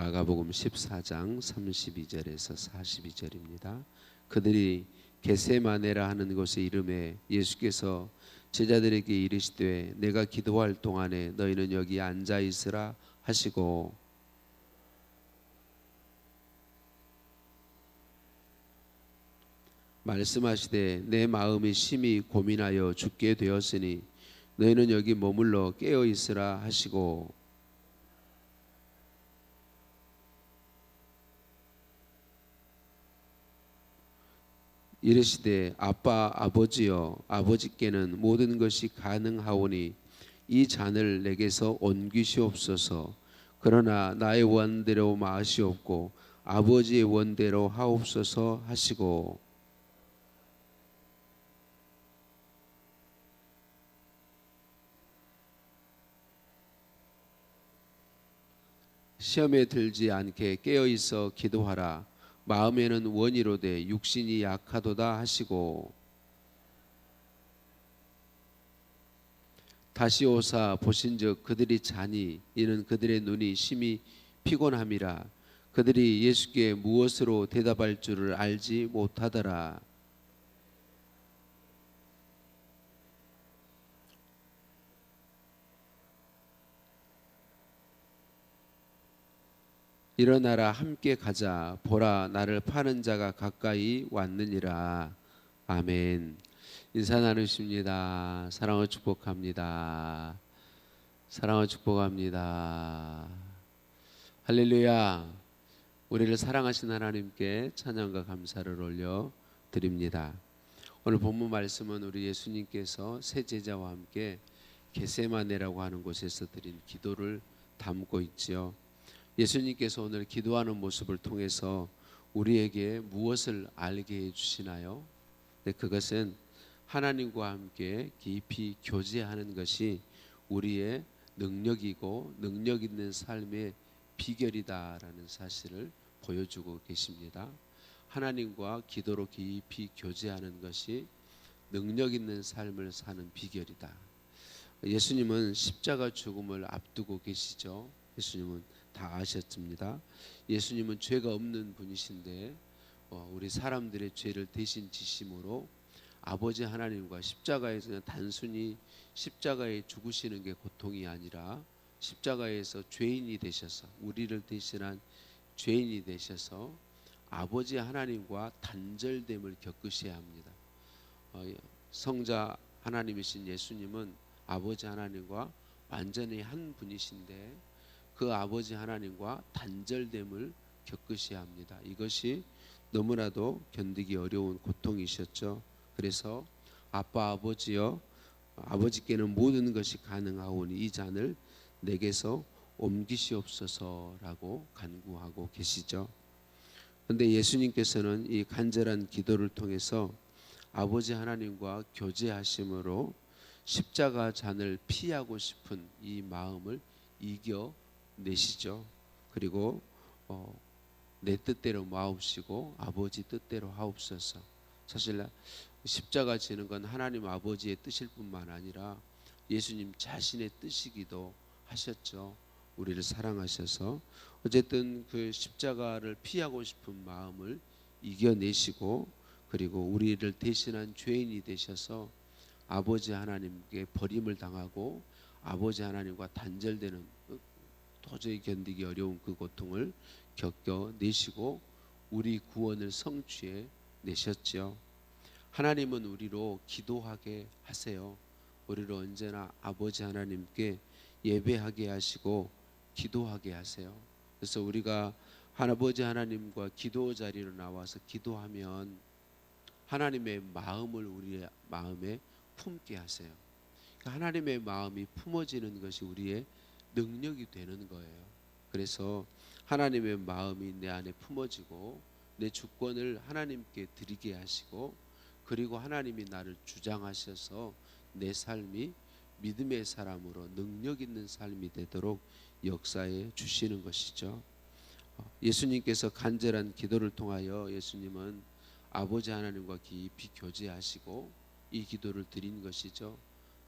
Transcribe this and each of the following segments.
마가복음 14장 32절에서 42절입니다. 그들이 겟세마네라 하는 곳에 이르매 예수께서 제자들에게 이르시되 내가 기도할 동안에 너희는 여기 앉아 있으라 하시고 말씀하시되 내 마음이 심히 고민하여 죽게 되었으니 너희는 여기 머물러 깨어 있으라 하시고 이르시되 아빠 아버지여 아버지께는 모든 것이 가능하오니 이 잔을 내게서 옮기시옵소서. 그러나 나의 원대로 마시옵고 아버지의 원대로 하옵소서 하시고 시험에 들지 않게 깨어 있어 기도하라. 마음에는 원이로되 육신이 약하도다 하시고 다시 오사 보신즉 그들이 자니 이는 그들의 눈이 심히 피곤함이라. 그들이 예수께 무엇으로 대답할 줄을 알지 못하더라. 일어나라 함께 가자. 보라 나를 파는 자가 가까이 왔느니라. 아멘. 인사 나누십니다. 사랑을 축복합니다. 사랑을 축복합니다. 할렐루야. 우리를 사랑하신 하나님께 찬양과 감사를 올려 드립니다. 오늘 본문 말씀은 우리 예수님께서 세 제자와 함께 겟세마네라고 하는 곳에서 드린 기도를 담고 있지요. 예수님께서 오늘 기도하는 모습을 통해서 우리에게 무엇을 알게 해주시나요? 네, 그것은 하나님과 함께 깊이 교제하는 것이 우리의 능력이고 능력 있는 삶의 비결이다라는 사실을 보여주고 계십니다. 하나님과 기도로 깊이 교제하는 것이 능력 있는 삶을 사는 비결이다. 예수님은 십자가 죽음을 앞두고 계시죠. 예수님은 다 아셨습니다. 예수님은 죄가 없는 분이신데 우리 사람들의 죄를 대신 지심으로 아버지 하나님과 십자가에서 그냥 단순히 십자가에 죽으시는 게 고통이 아니라 십자가에서 죄인이 되셔서 우리를 대신한 죄인이 되셔서 아버지 하나님과 단절됨을 겪으셔야 합니다. 성자 하나님이신 예수님은 아버지 하나님과 완전히 한 분이신데 그 아버지 하나님과 단절됨을 겪으셔야 합니다. 이것이 너무나도 견디기 어려운 고통이셨죠. 그래서 아빠 아버지여 아버지께는 모든 것이 가능하오니 이 잔을 내게서 옮기시옵소서라고 간구하고 계시죠. 그런데 예수님께서는 이 간절한 기도를 통해서 아버지 하나님과 교제하심으로 십자가 잔을 피하고 싶은 이 마음을 이겨내시죠. 그리고 내 뜻대로 마옵시고 아버지 뜻대로 하옵소서. 사실 십자가 지는 건 하나님 아버지의 뜻일 뿐만 아니라 예수님 자신의 뜻이기도 하셨죠. 우리를 사랑하셔서 어쨌든 그 십자가를 피하고 싶은 마음을 이겨내시고 그리고 우리를 대신한 죄인이 되셔서 아버지 하나님께 버림을 당하고 아버지 하나님과 단절되는 도저히 견디기 어려운 그 고통을 겪어내시고 우리 구원을 성취해 내셨죠. 하나님은 우리로 기도하게 하세요. 우리를 언제나 아버지 하나님께 예배하게 하시고 기도하게 하세요. 그래서 우리가 아버지 하나님과 기도 자리로 나와서 기도하면 하나님의 마음을 우리의 마음에 품게 하세요. 하나님의 마음이 품어지는 것이 우리의 능력이 되는 거예요. 그래서 하나님의 마음이 내 안에 품어지고 내 주권을 하나님께 드리게 하시고 그리고 하나님이 나를 주장하셔서 내 삶이 믿음의 사람으로 능력 있는 삶이 되도록 역사해 주시는 것이죠. 예수님께서 간절한 기도를 통하여 예수님은 아버지 하나님과 깊이 교제하시고 이 기도를 드린 것이죠.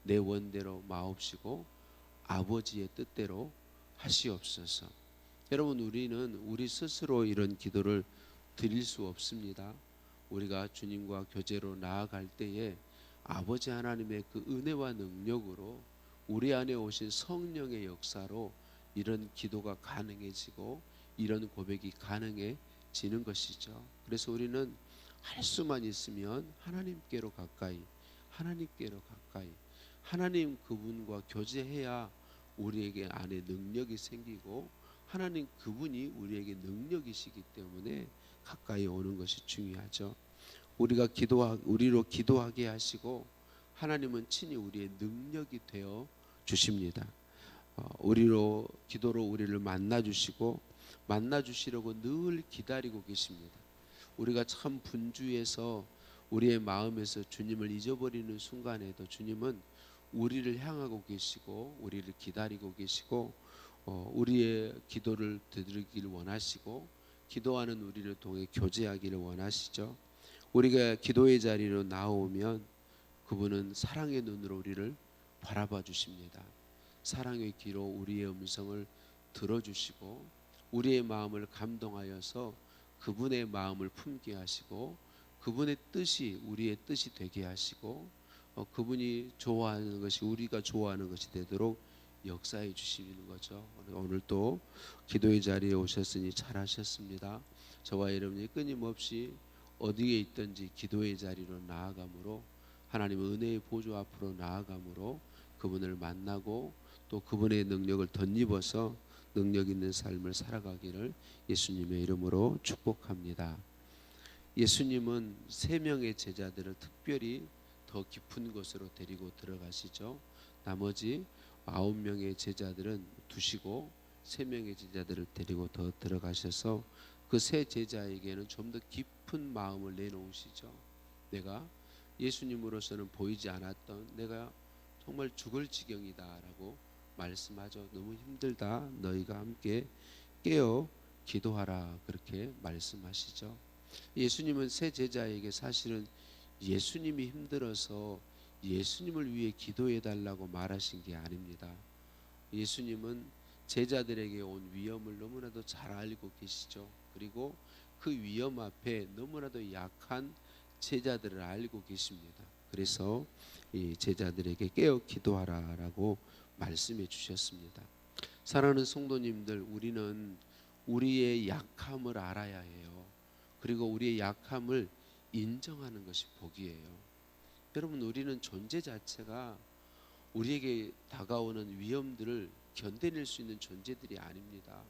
내 원대로 마옵시고 아버지의 뜻대로 하시옵소서. 여러분, 우리는 우리 스스로 이런 기도를 드릴 수 없습니다. 우리가 주님과 교제로 나아갈 때에 아버지 하나님의 그 은혜와 능력으로 우리 안에 오신 성령의 역사로 이런 기도가 가능해지고 이런 고백이 가능해지는 것이죠. 그래서 우리는 할 수만 있으면 하나님께로 가까이, 하나님께로 가까이, 하나님 그분과 교제해야 우리에게 안에 능력이 생기고 하나님 그분이 우리에게 능력이시기 때문에 가까이 오는 것이 중요하죠. 우리로 기도하게 하시고 하나님은 친히 우리의 능력이 되어 주십니다. 우리로 기도로 우리를 만나 주시고 만나 주시려고 늘 기다리고 계십니다. 우리가 참 분주해서 우리의 마음에서 주님을 잊어버리는 순간에도 주님은 우리를 향하고 계시고 우리를 기다리고 계시고 우리의 기도를 들으기를 원하시고 기도하는 우리를 통해 교제하기를 원하시죠. 우리가 기도의 자리로 나오면 그분은 사랑의 눈으로 우리를 바라봐 주십니다. 사랑의 귀로 우리의 음성을 들어주시고 우리의 마음을 감동하여서 그분의 마음을 품게 하시고 그분의 뜻이 우리의 뜻이 되게 하시고 그분이 좋아하는 것이 우리가 좋아하는 것이 되도록 역사해 주시는 거죠. 오늘 또 기도의 자리에 오셨으니 잘하셨습니다. 저와 여러분이 끊임없이 어디에 있든지 기도의 자리로 나아감으로 하나님의 은혜의 보좌 앞으로 나아감으로 그분을 만나고 또 그분의 능력을 덧입어서 능력 있는 삶을 살아가기를 예수님의 이름으로 축복합니다. 예수님은 세 명의 제자들을 특별히 더 깊은 곳으로 데리고 들어가시죠. 나머지 9명의 제자들은 두시고 3명의 제자들을 데리고 더 들어가셔서 그 세 제자에게는 좀 더 깊은 마음을 내놓으시죠. 내가 예수님으로서는 보이지 않았던 내가 정말 죽을 지경이다라고 말씀하죠. 너무 힘들다. 너희가 함께 깨어 기도하라 그렇게 말씀하시죠. 예수님은 세 제자에게 사실은 예수님이 힘들어서 예수님을 위해 기도해 달라고 말하신 게 아닙니다. 예수님은 제자들에게 온 위험을 너무나도 잘 알고 계시죠. 그리고 그 위험 앞에 너무나도 약한 제자들을 알고 계십니다. 그래서 이 제자들에게 깨어 기도하라라고 말씀해 주셨습니다. 사랑하는 성도님들, 우리는 우리의 약함을 알아야 해요. 그리고 우리의 약함을 인정하는 것이 복이에요. 여러분, 우리는 존재 자체가 우리에게 다가오는 위험들을 견뎌낼 수 있는 존재들이 아닙니다.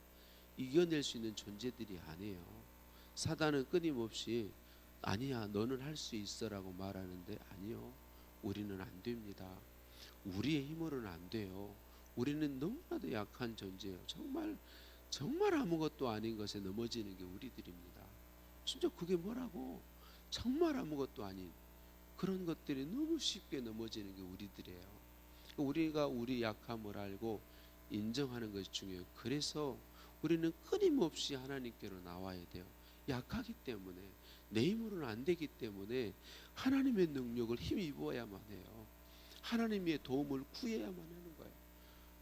이겨낼 수 있는 존재들이 아니에요. 사단은 끊임없이 아니야 너는 할 수 있어라고 말하는데 아니요, 우리는 안 됩니다. 우리의 힘으로는 안 돼요. 우리는 너무나도 약한 존재예요. 정말 아무것도 아닌 것에 넘어지는 게 우리들입니다. 진짜 그게 뭐라고? 정말 아무것도 아닌 그런 것들이 너무 쉽게 넘어지는 게 우리들이에요. 우리가 우리 약함을 알고 인정하는 것이 중요해요. 그래서 우리는 끊임없이 하나님께로 나와야 돼요. 약하기 때문에, 내 힘으로는 안 되기 때문에 하나님의 능력을 힘입어야만 해요. 하나님의 도움을 구해야만 하는 거예요.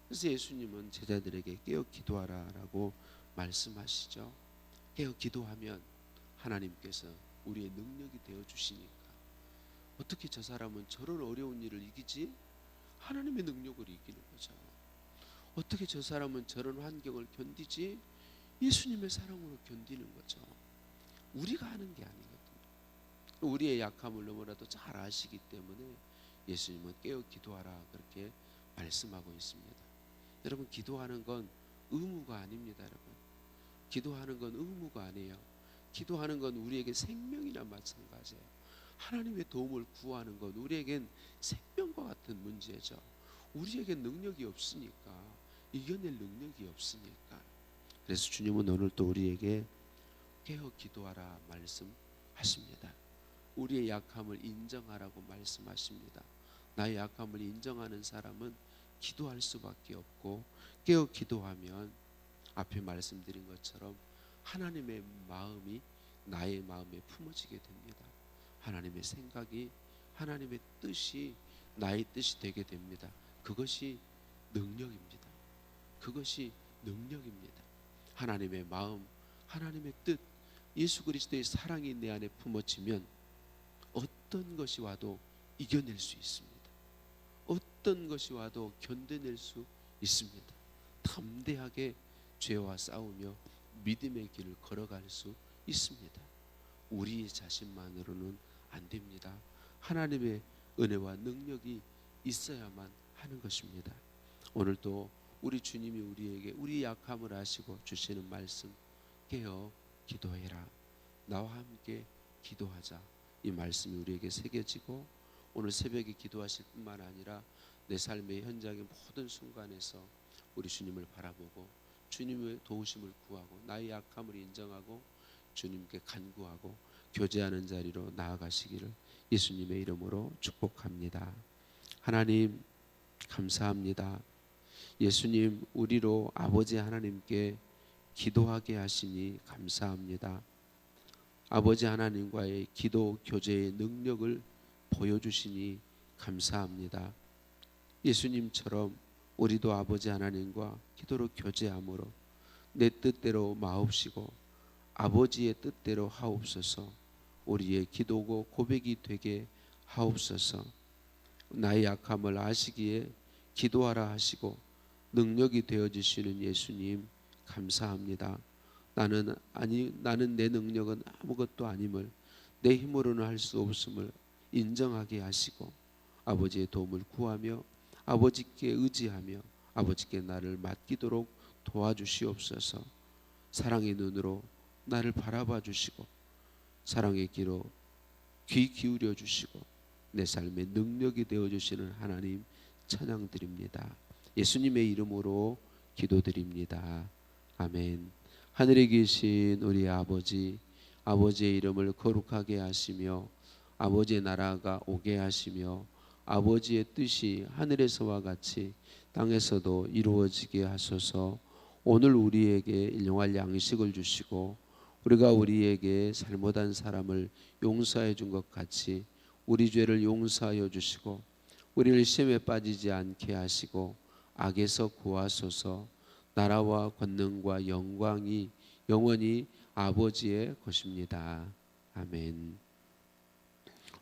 그래서 예수님은 제자들에게 깨어 기도하라라고 말씀하시죠. 깨어 기도하면 하나님께서 우리의 능력이 되어 주시니까. 어떻게 저 사람은 저런 어려운 일을 이기지? 하나님의 능력을 이기는 거죠. 어떻게 저 사람은 저런 환경을 견디지? 예수님의 사랑으로 견디는 거죠. 우리가 하는 게 아니거든요. 우리의 약함을 너무나도 잘 아시기 때문에 예수님은 깨어 기도하라 그렇게 말씀하고 있습니다. 여러분, 기도하는 건 의무가 아닙니다. 여러분, 기도하는 건 의무가 아니에요. 기도하는 건 우리에게 생명이나 마찬가지예요. 하나님의 도움을 구하는 건 우리에겐 생명과 같은 문제죠. 우리에겐 능력이 없으니까, 이겨낼 능력이 없으니까. 그래서 주님은 오늘 또 우리에게 깨어 기도하라 말씀하십니다. 우리의 약함을 인정하라고 말씀하십니다. 나의 약함을 인정하는 사람은 기도할 수밖에 없고, 깨어 기도하면 앞에 말씀드린 것처럼 하나님의 마음이 나의 마음에 품어지게 됩니다. 하나님의 생각이, 하나님의 뜻이 나의 뜻이 되게 됩니다. 그것이 능력입니다. 그것이 능력입니다. 하나님의 마음, 하나님의 뜻, 예수 그리스도의 사랑이 내 안에 품어지면 어떤 것이 와도 이겨낼 수 있습니다. 어떤 것이 와도 견뎌낼 수 있습니다. 담대하게 죄와 싸우며 믿음의 길을 걸어갈 수 있습니다. 우리 자신만으로는 안 됩니다. 하나님의 은혜와 능력이 있어야만 하는 것입니다. 오늘도 우리 주님이 우리에게 우리 약함을 아시고 주시는 말씀, 깨어 기도해라, 나와 함께 기도하자, 이 말씀이 우리에게 새겨지고 오늘 새벽에 기도하실 뿐만 아니라 내 삶의 현장의 모든 순간에서 우리 주님을 바라보고 주님의 도우심을 구하고 나의 약함을 인정하고 주님께 간구하고 교제하는 자리로 나아가시기를 예수님의 이름으로 축복합니다. 하나님 감사합니다. 예수님, 우리로 아버지 하나님께 기도하게 하시니 감사합니다. 아버지 하나님과의 기도 교제의 능력을 보여주시니 감사합니다. 예수님처럼 우리도 아버지 하나님과 기도로 교제함으로 내 뜻대로 마옵시고 아버지의 뜻대로 하옵소서. 우리의 기도고 고백이 되게 하옵소서. 나의 약함을 아시기에 기도하라 하시고 능력이 되어주시는 예수님 감사합니다. 나는 내 능력은 아무것도 아님을, 내 힘으로는 할 수 없음을 인정하게 하시고 아버지의 도움을 구하며 아버지께 의지하며 아버지께 나를 맡기도록 도와주시옵소서. 사랑의 눈으로 나를 바라봐 주시고 사랑의 귀로 귀 기울여 주시고 내 삶의 능력이 되어 주시는 하나님 찬양드립니다. 예수님의 이름으로 기도드립니다. 아멘. 하늘에 계신 우리 아버지, 아버지의 이름을 거룩하게 하시며 아버지의 나라가 오게 하시며 아버지의 뜻이 하늘에서와 같이 땅에서도 이루어지게 하소서. 오늘 우리에게 일용할 양식을 주시고 우리가 우리에게 잘못한 사람을 용서해 준 것 같이 우리 죄를 용서하여 주시고 우리를 시험에 빠지지 않게 하시고 악에서 구하소서. 나라와 권능과 영광이 영원히 아버지의 것입니다. 아멘.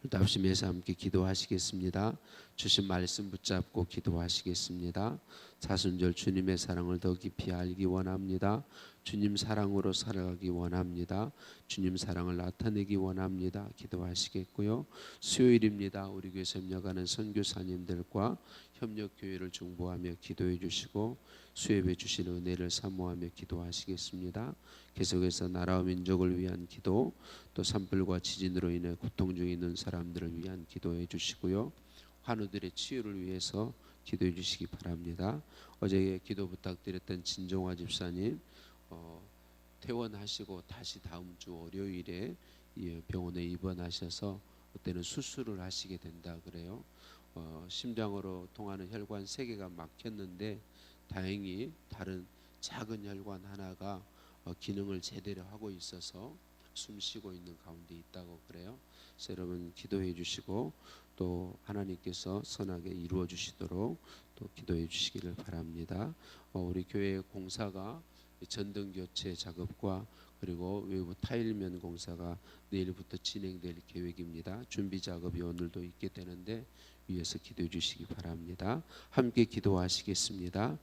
답심해서 함께 기도하시겠습니다. 주신 말씀 붙잡고 기도하시겠습니다. 사순절 주님의 사랑을 더 깊이 알기 원합니다. 주님 사랑으로 살아가기 원합니다. 주님 사랑을 나타내기 원합니다. 기도하시겠고요. 수요일입니다. 우리 교회 협력하는 선교사님들과 협력교회를 중보하며 기도해 주시고 수협해 주신 은혜를 사모하며 기도하시겠습니다. 계속해서 나라와 민족을 위한 기도, 또 산불과 지진으로 인해 고통 중에 있는 사람들을 위한 기도해 주시고요. 환우들의 치유를 위해서 기도해 주시기 바랍니다. 어제 기도 부탁드렸던 진종화 집사님 퇴원하시고 다시 다음 주 월요일에 병원에 입원하셔서 그때는 수술을 하시게 된다 그래요. 심장으로 통하는 혈관 3개가 막혔는데 다행히 다른 작은 혈관 하나가 기능을 제대로 하고 있어서 숨 쉬고 있는 가운데 있다고 그래요. 그래서 여러분 기도해 주시고 또 하나님께서 선하게 이루어 주시도록 또 기도해 주시기를 바랍니다. 우리 교회 공사가 전등 교체 작업과 그리고 외부 타일면 공사가 내일부터 진행될 계획입니다. 준비 작업이 오늘도 있게 되는데 위에서 기도해 주시기 바랍니다. 함께 기도하시겠습니다.